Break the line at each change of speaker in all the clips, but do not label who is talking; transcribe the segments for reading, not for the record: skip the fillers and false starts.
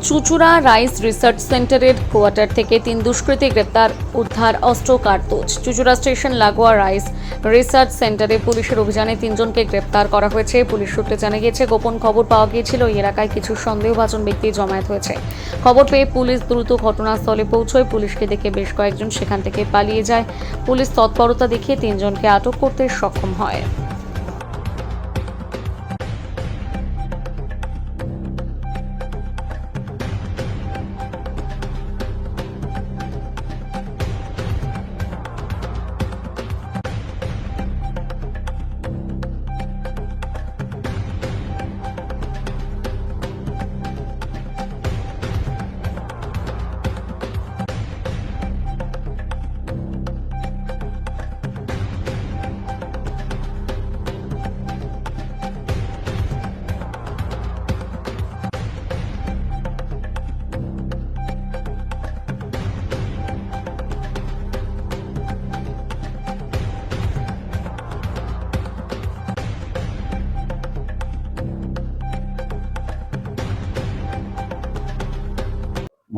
চুঁচুড়া rice research সেন্টারের quarter থেকে 3 দুষ্কৃতী গ্রেপ্তার, উদ্ধার অস্ত্র কার্তুজ। চুঁচুড়া স্টেশন লাগোয়া রাইস রিসার্চ সেন্টারে পুলিশের অভিযানে 3 জনকে গ্রেপ্তার করা হয়েছে। পুলিশ সূত্রে জানা গিয়েছে, গোপন খবর পাওয়া গিয়েছিল এই এলাকায় কিছু সন্দেহভাজন ব্যক্তি জমায়েত হয়েছে। খবর পেয়ে পুলিশ দ্রুত ঘটনাস্থলে পৌঁছয়। পুলিশকে দেখে বেশ কয়েকজন সেখান থেকে পালিয়ে যায়। পুলিশ তৎপরতা দেখিয়ে 3 জনকে আটক করতে সক্ষম হয়।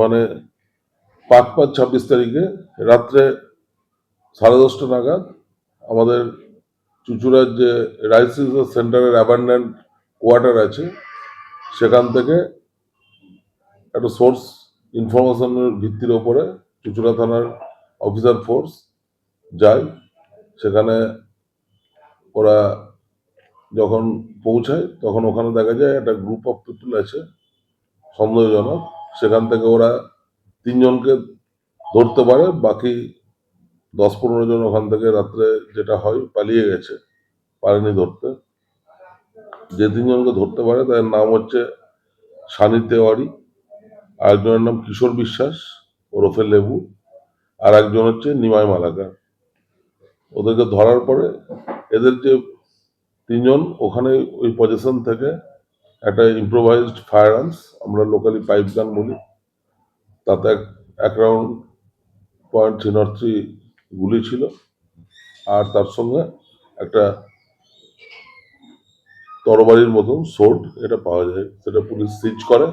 মানে 5/5/26 তারিখে রাত্রে 10:30 নাগাদ আমাদের চুঁচুড়ার যে রাইস রিসার্চ সেন্টারের অ্যাবান্ডেন্ট কোয়ার্টার আছে সেখান থেকে একটা সোর্স ইনফরমেশনের ভিত্তির ওপরে চুঁচুড়া থানার অফিসার ফোর্স যায়। সেখানে ওরা যখন পৌঁছায় তখন ওখানে দেখা যায় একটা গ্রুপ অফ পিপল আছে সন্দেহজনক। সেখান থেকে ওরা 3 জনকে ধরতে পারে, বাকি 10-15 জন ওখান থেকে রাত্রে যেটা হয় পালিয়ে গেছে, পারেনি ধরতে। যে 3 জনকে ধরতে পারে তাদের নাম হচ্ছে সানি তেওয়ারি, আরেকজনের নাম কিশোর বিশ্বাস ওরফে লেবু, আর একজন হচ্ছে নিমাই মালাকার। ওদেরকে ধরার পরে এদের যে 3 জন ওখানে ওই পজিশন থেকে একটা ইম্প্রোভাইজড ফায়ার আর্মস, আমরা লোকালি পাইপ গান বলি, তাতে এক রাউন্ড .303 গুলি ছিল, আর তার সঙ্গে একটা তরবারির মতন সোর্ড এটা পাওয়া যায়। সেটা পুলিশ সিজ করে,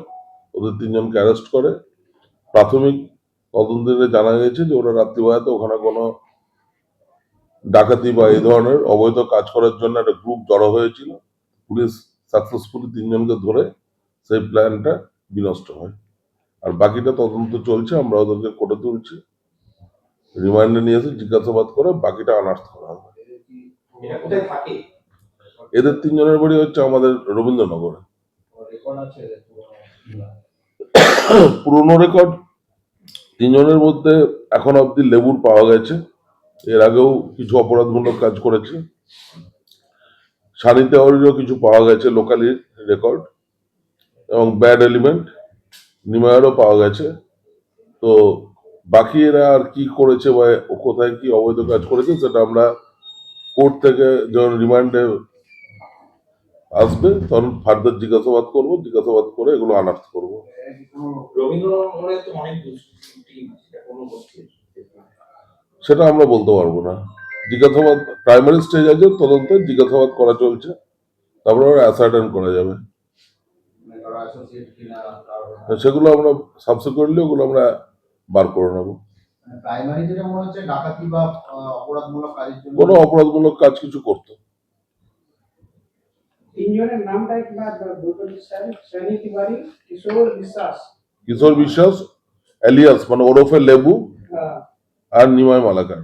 ওদের 3 জনকে অ্যারেস্ট করে। প্রাথমিক তদন্তে জানা গেছে যে ওরা রাত্রিবেলাতে ওখানে কোনো ডাকাতি বা এই ধরনের অবৈধ কাজ করার জন্য একটা গ্রুপ জড়ো হয়েছিল। পুলিশ সাকসেসফুলি 3 জনকে ধরে সেই প্ল্যানটা বিনষ্ট হয়। আর বাকিটা তদন্ত চলছে, আমরা ওদেরকে কোর্টে তুলছি, রিমান্ডে নিয়ে এসে জিজ্ঞাসাবাদ করে বাকিটা আনার্স করা হবে। এদের 3 জনের বাড়ি হচ্ছে আমাদের রবীন্দ্রনগরে। পুরনো রেকর্ড 3 জনের মধ্যে এখন অব্দি লেবুর পাওয়া গেছে, এর আগেও কিছু অপরাধমূলক কাজ করেছে। সানি তেওয়ারিরও কিছু পাওয়া গেছে লোকালি রেকর্ড, এবং ব্যাড এলিমেন্ট নিমায়েরও পাওয়া গেছে। তো বাকি এরা আর কি করেছে বা কোথায় কি অবৈধ কাজ করেছে সেটা আমরা কোর্ট থেকে যখন রিমান্ডে আসবে তখন ফার্দার জিজ্ঞাসাবাদ করবো, জিজ্ঞাসাবাদ করে এগুলো আনার্স করবো। সেটা আমরা বলতে পারবো না। জিজ্ঞাসাবাদ প্রাইমারি স্টেজ আছে, তদন্তে জিজ্ঞাসাবাদ করা চলছে, তারপরে অ্যাসার্টেন করা যাবে। সেগুলো আমরা সাবসিকুয়েন্টলি ওগুলো আমরা বার করে নেবো। কোনো অপরাধমূলক কাজ কিছু করতো।
3 জনের নামটা একবার বলবেন স্যার? সানি তিওয়ারি,
কিশোর বিশ্বাস এলিয়াস মানে ওরফে লেবু, আর নিমাই মালাকার।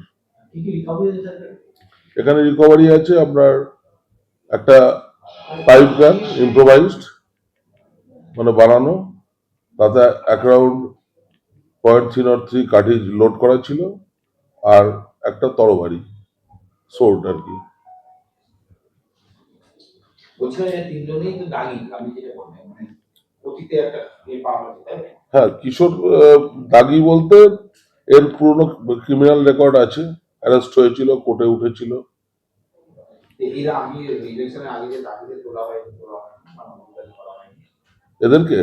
এখানে রিকভারি আছে আপনার একটা পাইপ গান ইম্প্রোভাইজড মানে বানানো, তাতে এক রাউন্ড .303 কাঠি লোড করা ছিল, আর একটা তরবারি সোর্ড আর কি। হ্যাঁ, কিশোর দাগি বলতে এর পুরনো ক্রিমিনাল রেকর্ড আছে, অ্যারেস্ট হয়েছিল, কোর্টে উঠেছিল। এদেরকে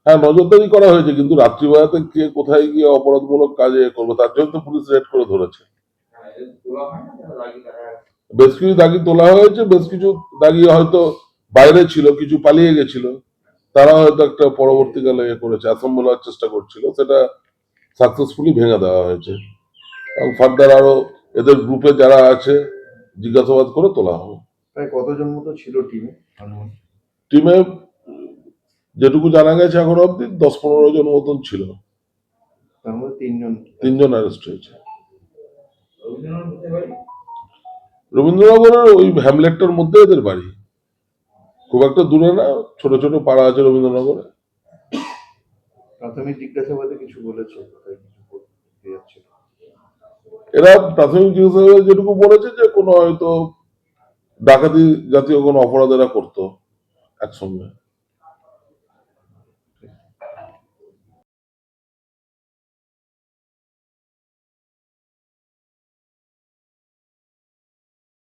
হ্যাঁ নজরদারি করা হয়েছে, কিন্তু রাত্রিবেলাতে কে কোথায় গিয়ে অপরাধমূলক কাজে করবে তার জন্য তো পুলিশ রেড করে ধরেছে। বেশ কিছু দাগি তোলা হয়েছে, বেশ কিছু দাগি হয়তো বাইরে ছিল, কিছু পালিয়ে গেছিল, তারা হয়তো একটা পরবর্তীকালে করেছে, অ্যাসেম্বল হওয়ার চেষ্টা করছিল, সেটা সাকসেসফুলি ভেঙে দেওয়া হয়েছে এবং ফার্দার আরো এদের গ্রুপে যারা আছে জিজ্ঞাসাবাদ করে তোলা হবে।
প্রায় কতজন মতো ছিল টিমে?
টিমে যেটুকু জানা গেছে এখন অব্দি 10-15 জন মতন ছিল,
তার মধ্যে 3 জন।
3 জন অ্যারেস্ট হয়েছে। রবীন্দ্রনগরের ওই হ্যামলেটটার মধ্যে এদের বাড়ি, খুব একটা দূরে না, ছোট ছোট পাড়া আছে রবীন্দ্রনগরে।
প্রাথমিক জিজ্ঞাসাবাদে কিছু বলেছে, কোথায় কিছু করতে যাচ্ছিল?
এরা প্রাথমিক জিজ্ঞাসাবাদে যেটুকু বলেছে যে কোনো হয়তো ডাকাতি জাতীয় কোনো অপরাধ এরা করতো একসঙ্গে।